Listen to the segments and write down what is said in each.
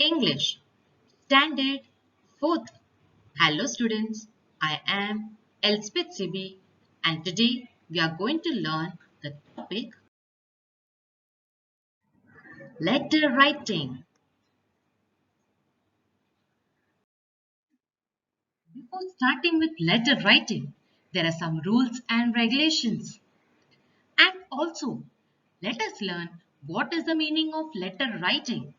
English, Standard 4th. Hello students, I am Elspeth Sibi and today we are going to learn the topic letter writing. Before starting with letter writing, there are some rules and regulations. And also, let us learn what is the meaning of letter writing.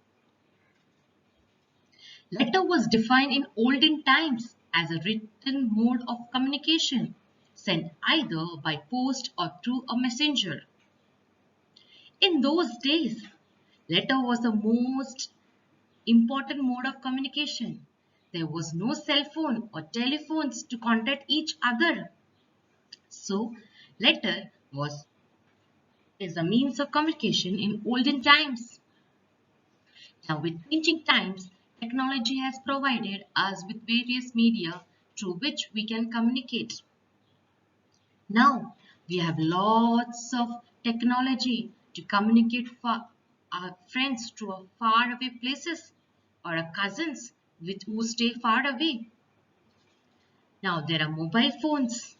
Letter was defined in olden times as a written mode of communication sent either by post or through a messenger. In those days, letter was the most important mode of communication. There was no cell phone or telephones to contact each other. So, letter was is a means of communication in olden times. Now, with changing times, technology has provided us with various media through which we can communicate. Now, we have lots of technology to communicate for our friends to our far away places or our cousins who stay far away. Now, there are mobile phones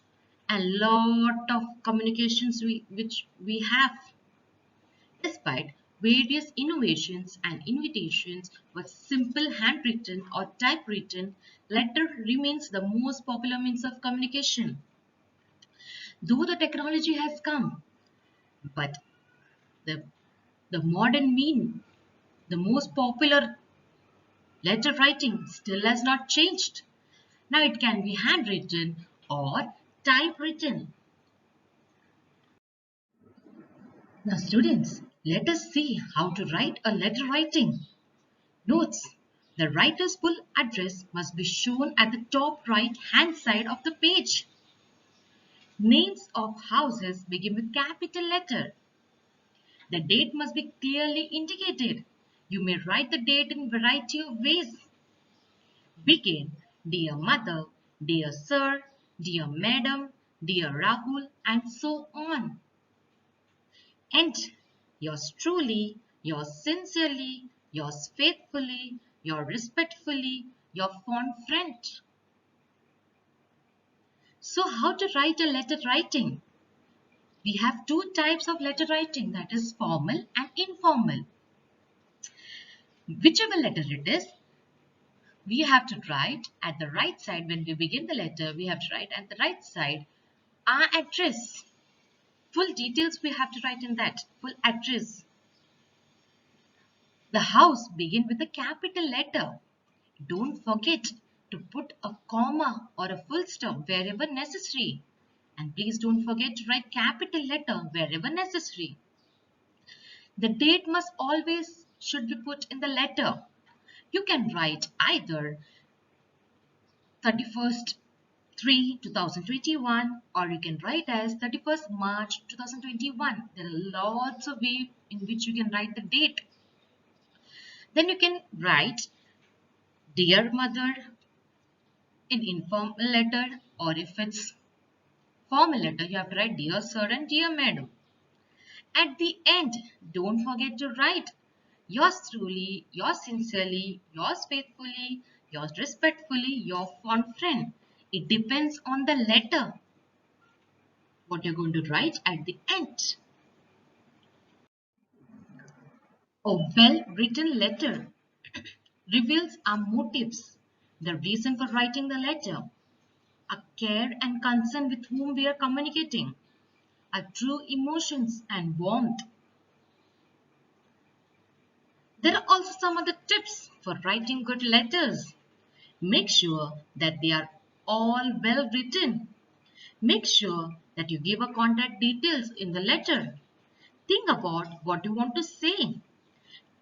and lot of communications which we have. Despite various innovations and invitations with simple handwritten or typewritten, letter remains the most popular means of communication. Though the technology has come, but the, the modern mean, the most popular letter writing still has not changed. Now it can be handwritten or typewritten. Now students, let us see how to write a letter writing. Notes: the writer's full address must be shown at the top right hand side of the page. Names of houses begin with capital letter. The date must be clearly indicated. You may write the date in a variety of ways. Begin: Dear Mother, Dear Sir, Dear Madam, Dear Rahul, and so on. End: Yours truly, yours sincerely, yours faithfully, yours respectfully, your fond friend. So how to write a letter writing? We have two types of letter writing, that is formal and informal. Whichever letter it is, we have to write at the right side. When we begin the letter, we have to write at the right side our address. Full details we have to write in that, full address. The house begin with a capital letter. Don't forget to put a comma or a full stop wherever necessary. And please don't forget to write capital letter wherever necessary. The date must always should be put in the letter. You can write either 31st 3 2021 or you can write as 31st March 2021. There are lots of ways in which you can write the date. Then you can write Dear Mother in informal letter, or if it's formal letter, you have to write Dear Sir and Dear Madam. At the end, don't forget to write yours truly, yours sincerely, yours faithfully, yours respectfully, your fond friend. It depends on the letter what you're going to write at the end. A well-written letter reveals our motives, the reason for writing the letter, our care and concern with whom we are communicating, our true emotions and warmth. There are also some other tips for writing good letters. Make sure that they are all well written. Make sure that you give a contact details in the letter. Think about what you want to say.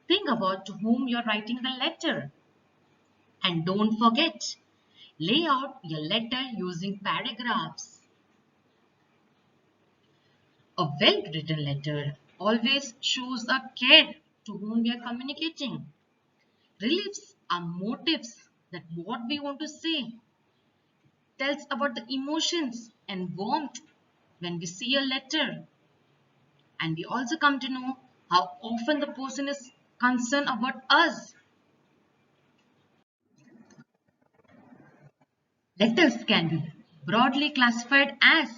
Think about to whom you're writing the letter. And don't forget, lay out your letter using paragraphs. A well-written letter always shows our care to whom we are communicating. Relieves our motives, that what we want to say. Tells about the emotions and warmth when we see a letter. And we also come to know how often the person is concerned about us. Letters can be broadly classified as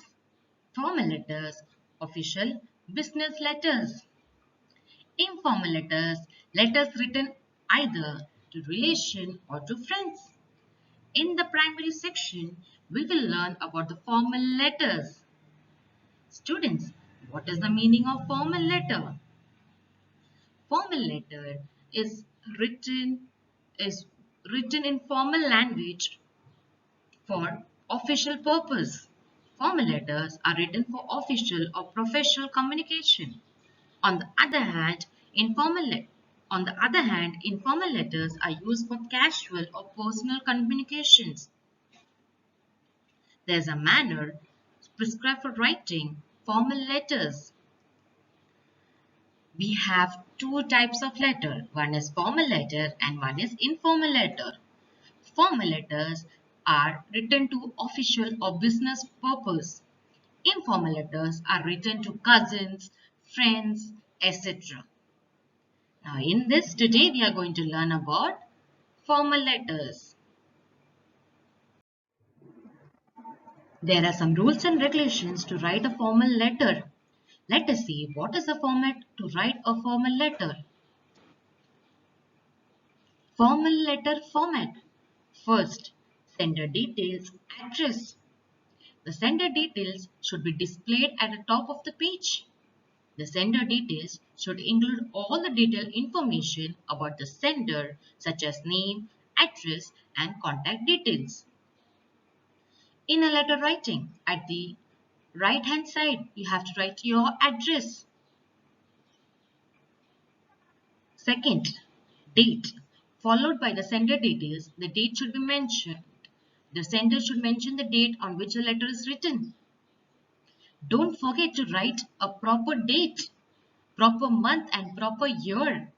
formal letters, official, business letters. Informal letters, letters written either to relation or to friends. In the primary section, we will learn about the formal letters. Students, what is the meaning of formal letter? Formal letter is written is written in formal language for official purpose. Formal letters are written for official or professional communication. On the other hand, informal letters are used for casual or personal communications. There is a manner prescribed for writing formal letters. We have two types of letter. One is formal letter and one is informal letter. Formal letters are written to official or business purpose. Informal letters are written to cousins, friends, etc. Now in this today we are going to learn about formal letters. There are some rules and regulations to write a formal letter. Let us see what is the format to write a formal letter. Formal letter format. First, sender details, address. The sender details should be displayed at the top of the page. The sender details should include all the detailed information about the sender such as name, address and contact details. In a letter writing, at the right hand side, you have to write your address. Second, date. Followed by the sender details, the date should be mentioned. The sender should mention the date on which the letter is written. Don't forget to write a proper date, proper month and proper year.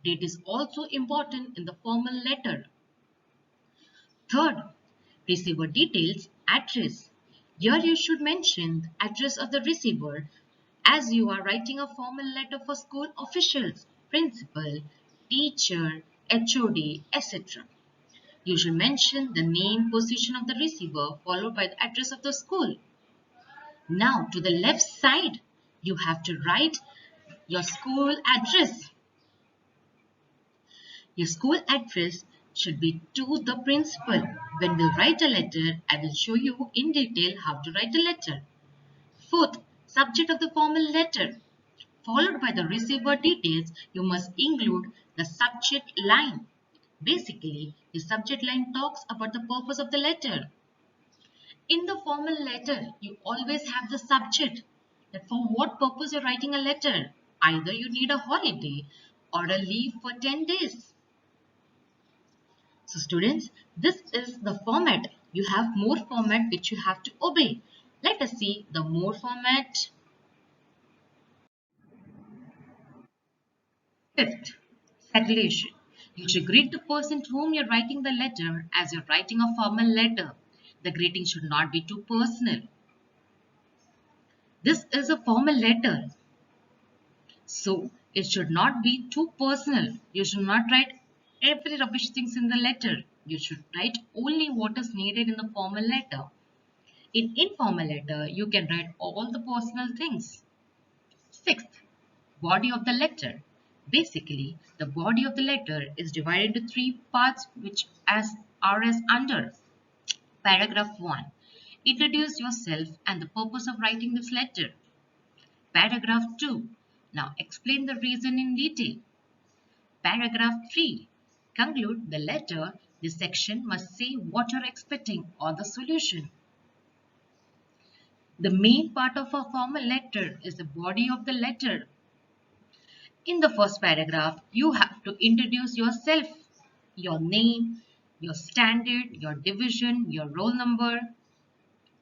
Date is also important in the formal letter. Third, receiver details, address. Here you should mention the address of the receiver as you are writing a formal letter for school officials, principal, teacher, HOD, etc. You should mention the name, position of the receiver followed by the address of the school. Now to the left side, you have to write your school address. Your school address should be to the principal. When we write a letter, I will show you in detail how to write a letter. Fourth, subject of the formal letter. Followed by the receiver details, you must include the subject line. Basically, the subject line talks about the purpose of the letter. In the formal letter, you always have the subject that for what purpose you're writing a letter. Either you need a holiday or a leave for 10 days. So students, this is the format. You have more format which you have to obey. Let us see the more format. Fifth, salutation. You should greet the person to whom you're writing the letter as you're writing a formal letter. The greeting should not be too personal. This is a formal letter, so it should not be too personal. You should not write every rubbish things in the letter. You should write only what is needed in the formal letter. In informal letter, you can write all the personal things. Sixth, body of the letter. Basically, the body of the letter is divided into three parts which are as under. Paragraph 1. Introduce yourself and the purpose of writing this letter. Paragraph 2. Now explain the reason in detail. Paragraph 3. Conclude the letter. This section must say what you're expecting or the solution. The main part of a formal letter is the body of the letter. In the first paragraph, you have to introduce yourself, your name, your standard, your division, your roll number.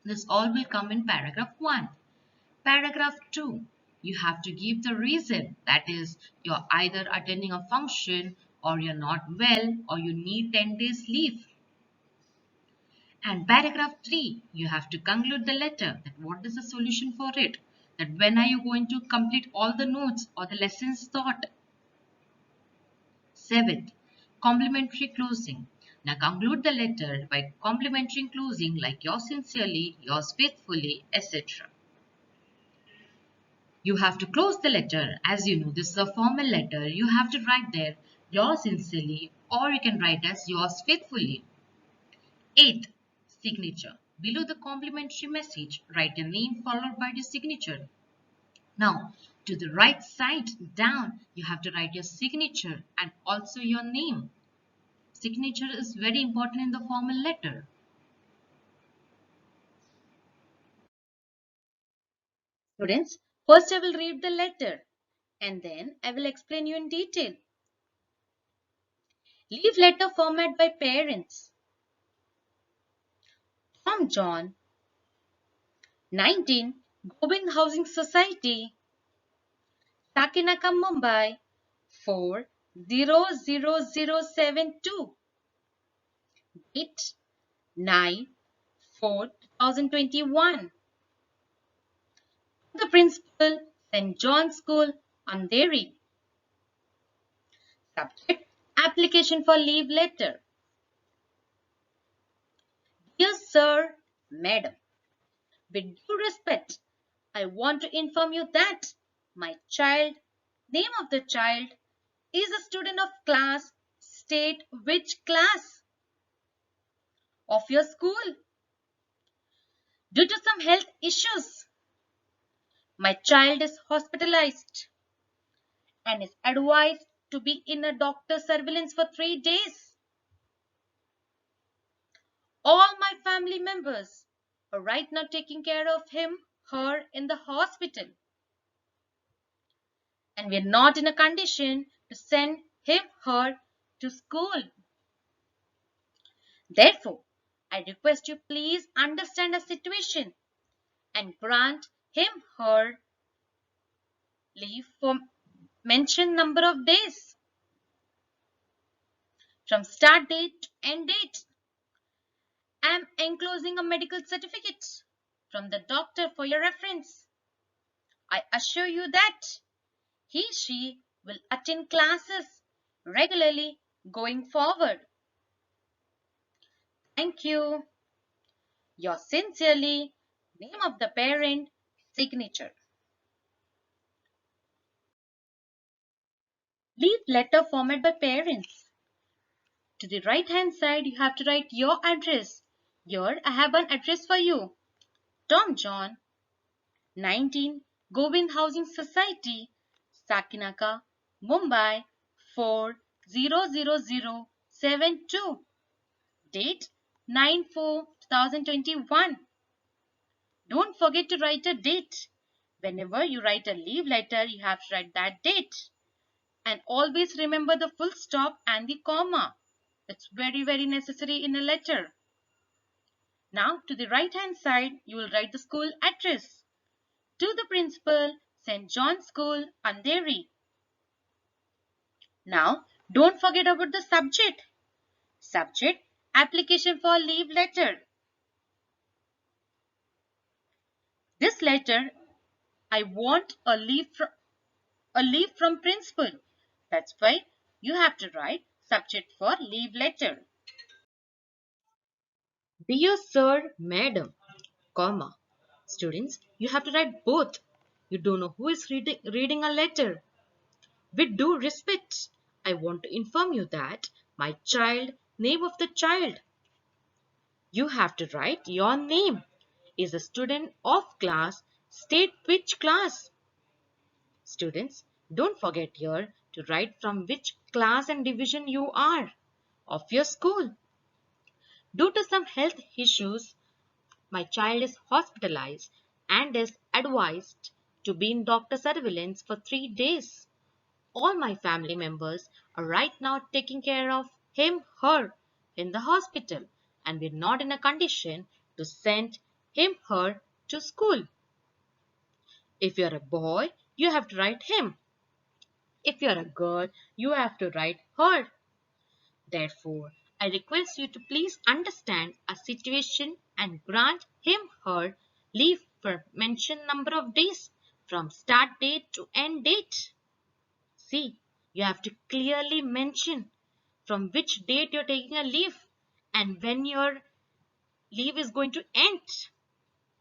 This all will come in paragraph 1. Paragraph 2, you have to give the reason. That is, you're either attending a function or you're not well or you need 10 days leave. And paragraph 3, you have to conclude the letter. That what is the solution for it? That when are you going to complete all the notes or the lessons taught? Seventh, complimentary closing. Now conclude the letter by complimentary closing like yours sincerely, yours faithfully, etc. You have to close the letter. As you know, this is a formal letter. You have to write there yours sincerely, or you can write as yours faithfully. Eighth, signature. Below the complimentary message, write your name followed by the signature. Now, to the right side down, you have to write your signature and also your name. Signature is very important in the formal letter. Students, first I will read the letter and then I will explain you in detail. Leave letter format by parents. From John, 19, Gobind Housing Society, Sakinaka, Mumbai, 400072. Date 9/4/2021. The principal, St. John's School, Andheri. Subject, application for leave letter. Dear Sir, Madam, with due respect, I want to inform you that my child, name of the child, is a student of class, state which class of your school. Due to some health issues, my child is hospitalized and is advised to be in a doctor's surveillance for 3 days. All my family members are right now taking care of him, her in the hospital. And we're not in a condition to send him, her to school. Therefore, I request you please understand the situation and grant him, her leave for mentioned number of days from start date to end date. I am enclosing a medical certificate from the doctor for your reference. I assure you that she will attend classes regularly going forward. Thank you. Yours sincerely, name of the parent, signature. Leave letter format by parents. To the right hand side, you have to write your address. Here, I have an address for you. Tom John, 19, Govind Housing Society, Sakinaka, Mumbai, 400072. Date 9/4/2021. Don't forget to write a date. Whenever you write a leave letter, you have to write that date. And always remember the full stop and the comma. It's very, very necessary in a letter. Now, to the right hand side, you will write the school address. To the principal, St. John's School, Andheri. Now, don't forget about the subject. Subject, application for leave letter. This letter, I want a leave from principal. That's why you have to write subject for leave letter. Dear Sir, Madam, comma. Students, you have to write both. You don't know who is reading a letter. With due respect, I want to inform you that my child, name of the child. You have to write your name. Is a student of class, state which class. Students, don't forget here to write from which class and division you are of your school. Due to some health issues, my child is hospitalized and is advised to be in doctor surveillance for 3 days. All my family members are right now taking care of him, her in the hospital, and we're not in a condition to send him, her to school. If you're a boy, you have to write him. If you're a girl, you have to write her. Therefore, I request you to please understand a situation and grant him, her leave for mentioned number of days from start date to end date. See, you have to clearly mention from which date you're taking a leave and when your leave is going to end,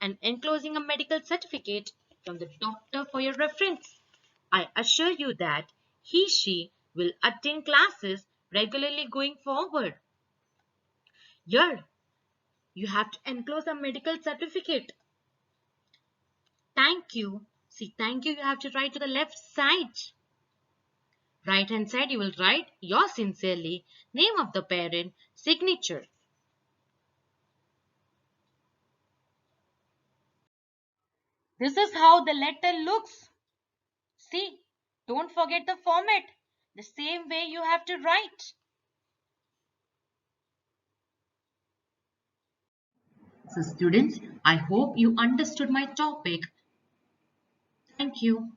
and enclosing a medical certificate from the doctor for your reference. I assure you that she will attend classes regularly going forward. Here, you have to enclose a medical certificate. Thank you. See, thank you have to write to the left side. Right hand side, you will write yours sincerely, name of the parent, signature. This is how the letter looks. See, don't forget the format. The same way you have to write. So students, I hope you understood my topic. Thank you.